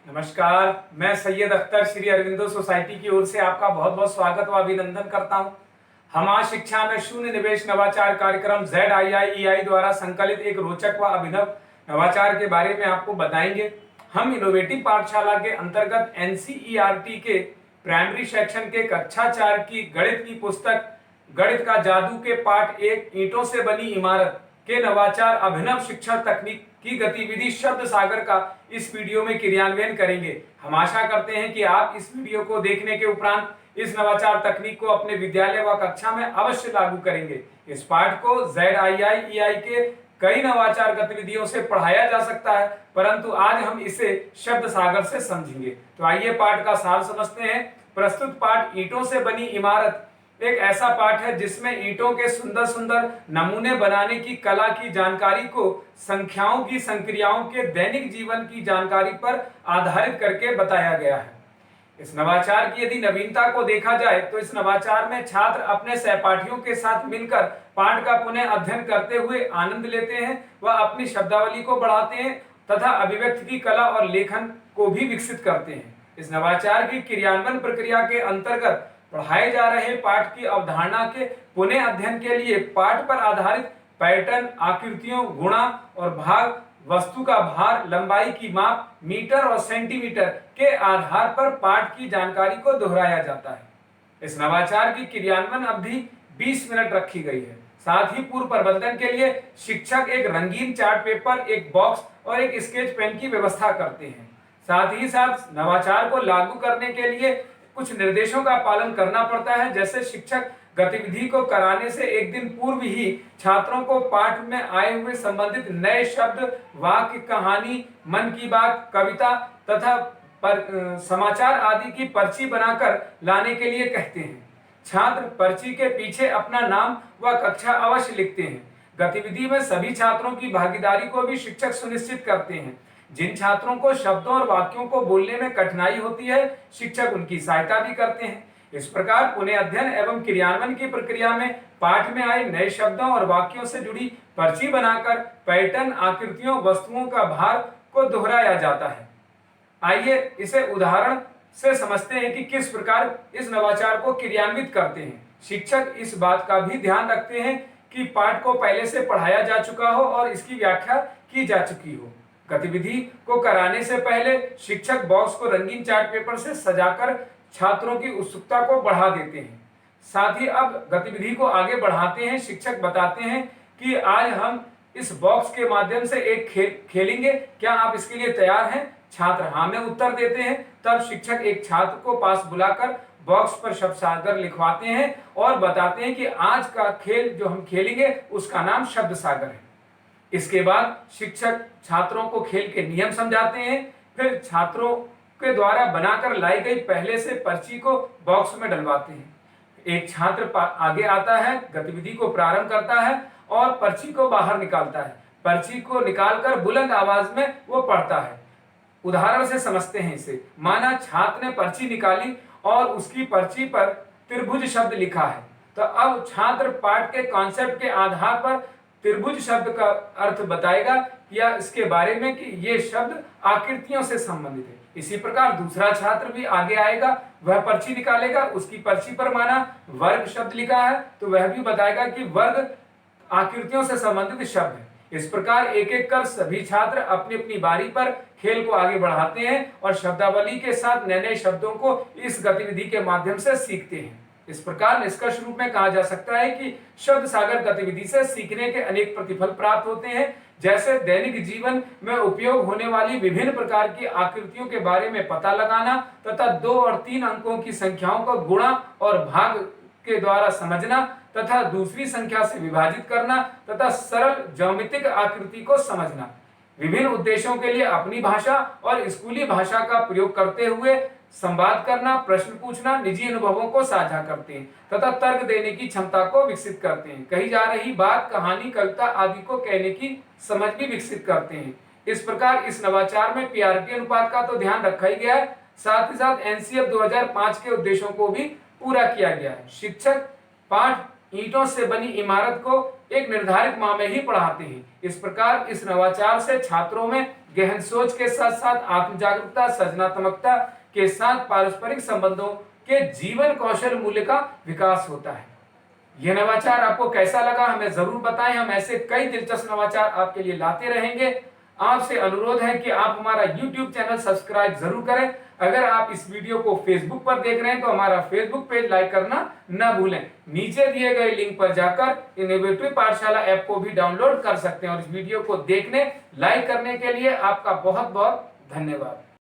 नमस्कार, मैं सैयद अख्तर श्री अरविंदो सोसाइटी की ओर से आपका बहुत बहुत स्वागत व अभिनंदन करता हूं। हम आज शिक्षा में शून्य निवेश नवाचार कार्यक्रम ZIIEI द्वारा संकलित एक रोचक व अभिनव नवाचार के बारे में आपको बताएंगे। हम इनोवेटिव पाठशाला के अंतर्गत NCERT के प्राइमरी सेक्शन के कक्षा 4 की गणित की पुस्तक गणित का जादू के पाठ 1 ईंटों से बनी इमारत के नवाचार अभिनव शिक्षण तकनीक की गतिविधि शब्द सागर का इस वीडियो में क्रियान्वयन करेंगे। हम आशा करते हैं कि आप इस वीडियो को देखने के उपरांत इस नवाचार तकनीक को अपने विद्यालय व कक्षा में अवश्य लागू करेंगे। इस पाठ को ZIIEI के कई नवाचार गतिविधियों से पढ़ाया जा सकता है, परंतु आज हम इसे शब्द सागर से समझेंगे। तो आइए पाठ का सार समझते हैं। प्रस्तुत पाठ ईंटों से बनी इमारत एक ऐसा पाठ है जिसमें ईंटों के सुंदर सुंदर नमूने बनाने की कला की जानकारी को संख्याओं की संक्रियाओं के दैनिक जीवन की जानकारी पर आधारित करके बताया गया है। इस नवाचार की यदि नवीनता को देखा जाए तो इस नवाचार में छात्र अपने सहपाठियों के साथ मिलकर पाठ का पुनः अध्ययन करते हुए आनंद लेते हैं व अपनी शब्दावली को बढ़ाते हैं तथा अभिव्यक्ति की कला और लेखन को भी विकसित करते हैं। इस नवाचार की क्रियान्वयन प्रक्रिया के अंतर्गत पढ़ाए जा रहे पाठ की अवधारणा के पुनः अध्ययन के लिए पाठ पर आधारित पैटर्न, आकृतियों, गुणा और भाग, वस्तु का भार, लंबाई की माप, मीटर और सेंटीमीटर के आधार पर पाठ की जानकारी को दोहराया जाता है। इस नवाचार की क्रियान्वयन अवधि 20 मिनट रखी गई है। साथ ही पूर्व प्रबंधन के लिए शिक्षक एक रंगीन चार्ट पेपर, एक बॉक्स और एक स्केच पेन की व्यवस्था करते हैं। साथ ही साथ नवाचार को लागू करने के लिए कुछ निर्देशों का पालन करना पड़ता है, जैसे शिक्षक गतिविधि को कराने से एक दिन पूर्व ही छात्रों को पाठ में आए हुए संबंधित नए शब्द, वाक्य, कहानी, मन की बात, कविता तथा समाचार आदि की पर्ची बनाकर लाने के लिए कहते हैं। छात्र पर्ची के पीछे अपना नाम व कक्षा अवश्य लिखते हैं। गतिविधि में सभी छात्रों की भागीदारी को भी शिक्षक सुनिश्चित करते हैं। जिन छात्रों को शब्दों और वाक्यों को बोलने में कठिनाई होती है, शिक्षक उनकी सहायता भी करते हैं। इस प्रकार पुनः अध्ययन एवं क्रियान्वयन की प्रक्रिया में पाठ में आए नए शब्दों और वाक्यों से जुड़ी पर्ची बनाकर पैटर्न, आकृतियों, वस्तुओं का भार को दोहराया जाता है। आइए इसे उदाहरण से समझते हैं कि किस प्रकार इस नवाचार को क्रियान्वित करते हैं। शिक्षक इस बात का भी ध्यान रखते हैं कि पाठ को पहले से पढ़ाया जा चुका हो और इसकी व्याख्या की जा चुकी हो। गतिविधि को कराने से पहले शिक्षक बॉक्स को रंगीन चार्ट पेपर से सजाकर छात्रों की उत्सुकता को बढ़ा देते हैं। साथ ही अब गतिविधि को आगे बढ़ाते हैं। शिक्षक बताते हैं कि आज हम इस बॉक्स के माध्यम से एक खेल खेलेंगे, क्या आप इसके लिए तैयार हैं? छात्र हाँ में उत्तर देते हैं। तब शिक्षक एक छात्र को पास बुलाकर बॉक्स पर शब्द सागर लिखवाते हैं और बताते हैं कि आज का खेल जो हम खेलेंगे उसका नाम शब्द सागर है। इसके बाद शिक्षक छात्रों को खेल के नियम समझाते हैं। फिर छात्रों के द्वारा बनाकर लाई गई पहले से पर्ची को बॉक्स में डलवाते हैं। एक छात्र आगे आता है, गतिविधि को प्रारंभ करता है और पर्ची को बाहर निकालता है। पर्ची को निकालकर बुलंद आवाज में वो पढ़ता है। उदाहरण से समझते हैं इसे। माना छात्र ने पर्ची निकाली और उसकी पर्ची पर त्रिभुज शब्द लिखा है, तो अब छात्र पाठ के कॉन्सेप्ट के आधार पर त्रिभुज शब्द का अर्थ बताएगा या इसके बारे में कि ये शब्द आकृतियों से संबंधित है। इसी प्रकार दूसरा छात्र भी आगे आएगा, वह पर्ची निकालेगा, उसकी पर्ची पर माना वर्ग शब्द लिखा है तो वह भी बताएगा कि वर्ग आकृतियों से संबंधित शब्द है। इस प्रकार एक एक कर सभी छात्र अपनी अपनी बारी पर खेल को आगे बढ़ाते हैं और शब्दावली के साथ नए नए शब्दों को इस गतिविधि के माध्यम से सीखते हैं। इस प्रकार निष्कर्ष रूप में कहा जा सकता है कि शब्द सागर गतिविधि से सीखने के अनेक प्रतिफल प्राप्त होते हैं, जैसे दैनिक जीवन में उपयोग होने वाली विभिन्न प्रकार की आकृतियों के बारे में पता लगाना तथा 2 और 3 अंकों की संख्याओं को गुणा और भाग के द्वारा समझना तथा दूसरी संख्या से विभाजित करना तथा सरल ज्यामितिक आकृति को समझना। विभिन्न उद्देश्यों के लिए अपनी भाषा और स्कूली भाषा का प्रयोग करते हुए संवाद करना, प्रश्न पूछना, निजी अनुभवों को साझा करते हैं तथा तर्क देने की क्षमता को विकसित करते हैं। कही जा रही बात, कहानी, कविता आदि को कहने की समझ भी विकसित करते हैं। इस प्रकार इस नवाचार में पीआरटी अनुपात का तो ध्यान रखा ही गया है, साथ ही साथ एनसीएफ 2005 के उद्देश्यों को भी पूरा किया गया है। शिक्षक पाठ ईंटों से बनी इमारत को एक निर्धारित माह में ही पढ़ाते हैं। इस प्रकार इस नवाचार से छात्रों में गहन सोच के साथ साथ आत्म जागरूकता, सृजनात्मकता के साथ पारस्परिक संबंधों के जीवन कौशल मूल्य का विकास होता है। यह नवाचार आपको कैसा लगा हमें जरूर बताएं। हम ऐसे कई दिलचस्प नवाचार आपके लिए लाते रहेंगे। आपसे अनुरोध है कि आप हमारा YouTube चैनल सब्सक्राइब जरूर करें। अगर आप इस वीडियो को Facebook पर देख रहे हैं तो हमारा Facebook पेज लाइक करना न भूलें। नीचे दिए गए लिंक पर जाकर इनोवेटिव पाठशाला ऐप को भी डाउनलोड कर सकते हैं। और इस वीडियो को देखने, लाइक करने के लिए आपका बहुत बहुत धन्यवाद।